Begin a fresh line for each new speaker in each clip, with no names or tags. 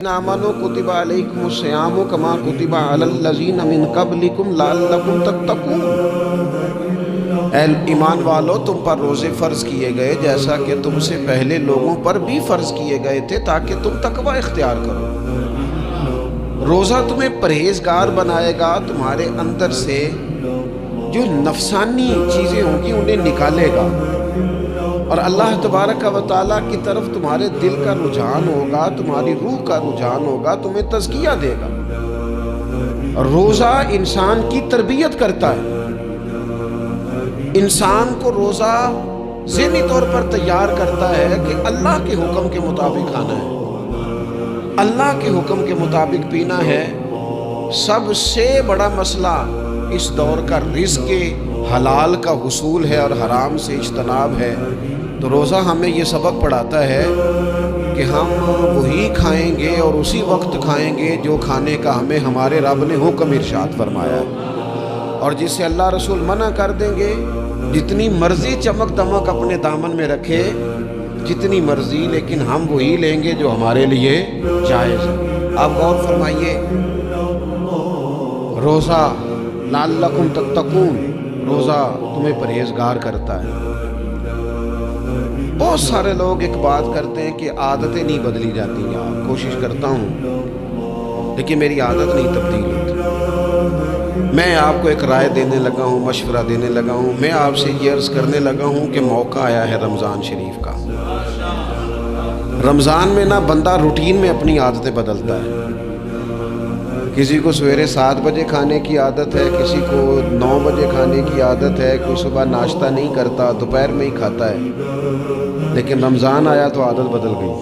आमनू कुतिबा अलैकुमुस्सियामु कमा कुतिबा अलल लज़ीना मिन क़ब्लिकुम लअल्लकुम तत्तक़ून। ऐ ईमान वालो, तुम पर रोज़े फ़र्ज़ किए गए जैसा कि तुमसे पहले लोगों पर भी फ़र्ज़ किए गए थे ताकि तुम तकवा इख्तियार करो। रोज़ा तुम्हें परहेज़गार बनाएगा, तुम्हारे अंदर से जो नफसानी चीज़ें होंगी उन्हें निकालेगा और अल्लाह तबारक व तआला की तरफ तुम्हारे दिल का रुझान होगा, तुम्हारी रूह का रुझान होगा, तुम्हें तज़किया देगा। रोज़ा इंसान की तरबियत करता है। इंसान को रोज़ा ज़हनी तौर पर तैयार करता है कि अल्लाह के हुक्म के मुताबिक खाना है, अल्लाह के हुक्म के मुताबिक पीना है। सबसे बड़ा मसला इस दौर का रिज़्क़ हलाल का हुसूल है और हराम से इज्तनाब है। तो रोज़ा हमें ये सबक पढ़ाता है कि हम वही खाएंगे और उसी वक्त खाएंगे जो खाने का हमें हमारे रब ने हुक्म इरशाद फरमाया है, और जिससे अल्लाह रसूल मना कर देंगे जितनी मर्ज़ी चमक दमक अपने दामन में रखे, जितनी मर्ज़ी, लेकिन हम वही लेंगे जो हमारे लिए जायज़ है। आप गौर फरमाइए, रोज़ा लअल्लकुम तत्तक़ून, रोज़ा तुम्हें परहेज़गार करता है। बहुत सारे लोग एक बात करते हैं कि आदतें नहीं बदली जाती। यार कोशिश करता हूँ लेकिन मेरी आदत नहीं तब्दील होती। मैं आपको एक राय देने लगा हूँ, मशवरा देने लगा हूँ। मैं आपसे ये अर्ज़ करने लगा हूँ कि मौका आया है रमज़ान शरीफ का। रमज़ान में ना बंदा रूटीन में अपनी आदतें बदलता है। किसी को सवेरे 7 बजे खाने की आदत है, किसी को 9 बजे खाने की आदत है, कोई सुबह नाश्ता नहीं करता, दोपहर में ही खाता है। लेकिन रमज़ान आया तो आदत बदल गई।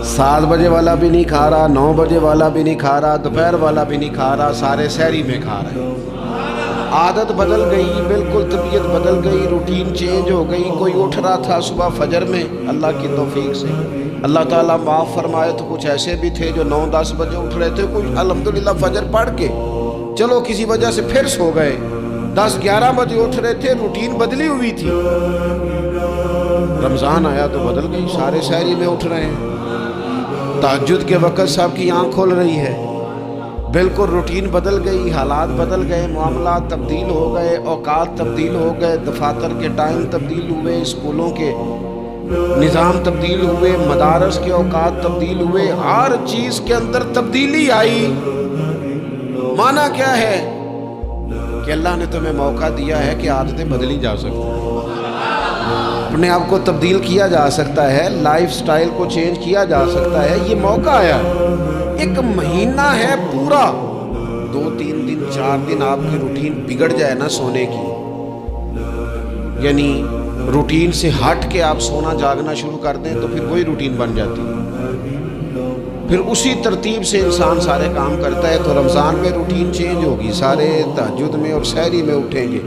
7 बजे वाला भी नहीं खा रहा, 9 बजे वाला भी नहीं खा रहा, दोपहर वाला भी नहीं खा रहा, सारे सहरी में खा रहे हैं। आदत बदल गई, बिल्कुल तबीयत बदल गई, रूटीन चेंज हो गई। कोई उठ रहा था सुबह फजर में, अल्लाह की तौफीक से, अल्लाह ताला माफ़ फरमाए, तो कुछ ऐसे भी थे जो 9-10 बजे उठ रहे थे, कुछ अल्हम्दुलिल्लाह फजर पढ़ के चलो किसी वजह से फिर सो गए, 10-11 बजे उठ रहे थे, रूटीन बदली हुई थी। रमज़ान आया तो बदल गई, सारे सहरी में उठ रहे हैं। तहज्जुद के वक़्त सबकी आँख खोल रही है, बिल्कुल रूटीन बदल गई, हालात बदल गए, मामलात तब्दील हो गए, औकात तब्दील हो गए, दफातर के टाइम तब्दील हुए, स्कूलों के निज़ाम तब्दील हुए, मदारस के औकात तब्दील हुए, हर चीज़ के अंदर तब्दीली आई। माना क्या है कि अल्लाह ने तुम्हें मौका दिया है कि आदतें बदली जा सकती हैं, अपने आप को तब्दील किया जा सकता है, लाइफ स्टाइल को चेंज किया जा सकता है। ये मौका आया है, एक महीना है पूरा, 2-3 दिन 4 दिन आपकी रूटीन बिगड़ जाए ना सोने की, यानी रूटीन से हट के आप सोना जागना शुरू कर दें तो फिर वही रूटीन बन जाती है। फिर उसी तरतीब से इंसान सारे काम करता है। तो रमज़ान में रूटीन चेंज होगी, सारे तहज्जुद में और सहरी में उठेंगे,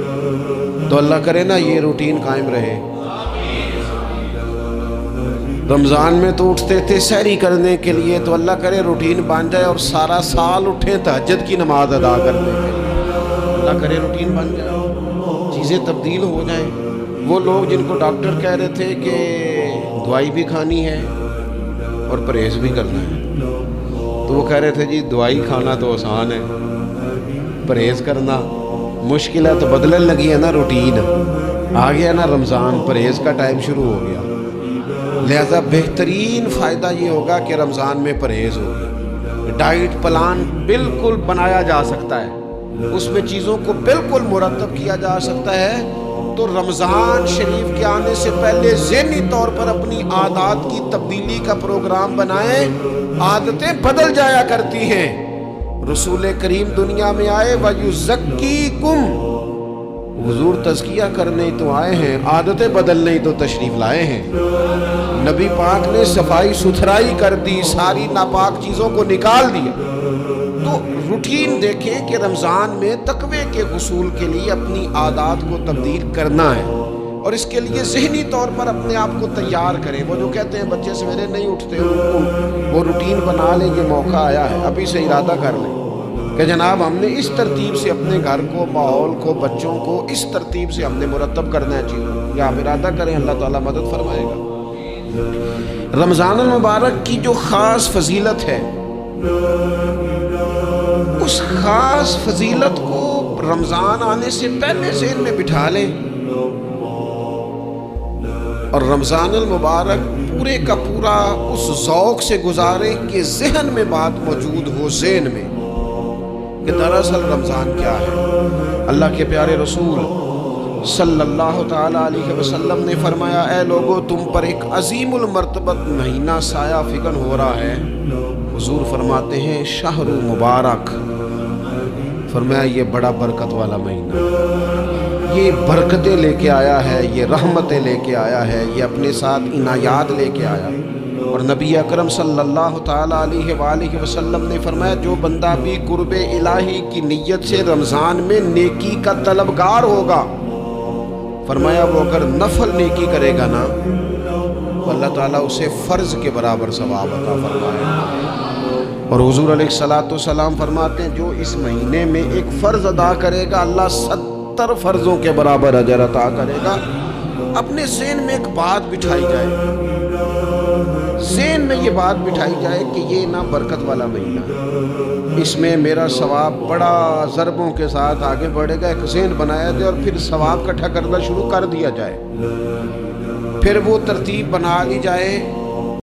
तो अल्लाह करे ना ये रूटीन कायम रहे। रमज़ान में तो उठते थे सहरी करने के लिए, तो अल्लाह करे रूटीन बन जाए और सारा साल उठे तहज्जुद की नमाज अदा करने के लिए। अल्लाह करे रूटीन बन जाए, चीज़ें तब्दील हो जाएं। वो लोग जिनको डॉक्टर कह रहे थे कि दवाई भी खानी है और परहेज़ भी करना है, तो वो कह रहे थे जी दवाई खाना तो आसान है, परहेज़ करना मुश्किल है। तो बदलने लगी है ना रूटीन, आ गया ना रमज़ान, परहेज़ का टाइम शुरू हो गया। लिहाजा बेहतरीन फ़ायदा ये होगा कि रमज़ान में परहेज़ होगी। डाइट प्लान बिल्कुल बनाया जा सकता है, उसमें चीज़ों को बिल्कुल मुरतब किया जा सकता है। तो रमज़ान शरीफ के आने से पहले ज़हनी तौर पर अपनी आदत की तब्दीली का प्रोग्राम बनाएं। आदतें बदल जाया करती हैं। रसूल करीम दुनिया में आए वयुज़क्कीकुम, हुजूर तज़किया करने तो आए हैं, आदतें बदलने ही तो तशरीफ़ लाए हैं। नबी पाक ने सफाई सुथराई कर दी, सारी नापाक चीज़ों को निकाल दिया। तो रूटीन देखें कि रमज़ान में तकवे के हुसूल के लिए अपनी आदत को तब्दील करना है, और इसके लिए ज़हनी तौर पर अपने आप को तैयार करें। वो जो कहते हैं बच्चे सवेरे नहीं उठते, उनको वो रूटीन बना लें, ये मौका आया है, अभी से इरादा कर लें कि जनाब हमने इस तरतीब से अपने घर को, माहौल को, बच्चों को इस तरतीब से हमने मुरतब करना है। चीज़ या आप इरादा करें, अल्लाह ताला मदद फरमाएगा। رمضان المبارک کی جو خاص فضیلت ہے، اس خاص فضیلت کو رمضان آنے سے پہلے ذہن میں بٹھا لیں، اور رمضان المبارک پورے کا پورا اس ذوق سے گزاریں کہ ذہن میں بات موجود ہو، ذہن میں، کہ دراصل رمضان کیا ہے۔ اللہ کے پیارے رسول صلی اللہ تعالیٰ علیہ وسلم نے فرمایا، اے لوگو، تم پر ایک عظیم المرتبت مہینہ سایہ فکن ہو رہا ہے۔ حضور فرماتے ہیں شہر مبارک، فرمایا یہ بڑا برکت والا مہینہ، یہ برکتیں لے کے آیا ہے، یہ رحمتیں لے کے آیا ہے، یہ اپنے ساتھ عنایات لے کے آیا۔ اور نبی اکرم صلی اللہ تعالیٰ علیہ وآلہ وسلم نے فرمایا، جو بندہ بھی قرب الہی کی نیت سے رمضان میں نیکی کا طلبگار ہوگا، فرمایا وہ اگر نفل نیکی کرے گا نا، تو اللہ تعالیٰ اسے فرض کے برابر ثواب عطا فرمائے۔ اور حضور علیہ السلام فرماتے ہیں، جو اس مہینے میں ایک فرض ادا کرے گا، اللہ 70 فرضوں کے برابر اجر عطا کرے گا۔ اپنے ذہن میں ایک بات بٹھائی جائے، ذہن میں یہ بات بٹھائی جائے کہ یہ نا برکت والا مہینہ ہے، اس میں میرا ثواب بڑا ضربوں کے ساتھ آگے بڑھے گا۔ ایک ذہن بنایا جائے اور پھر ثواب اکٹھا کرنا شروع کر دیا جائے، پھر وہ ترتیب بنا لی جائے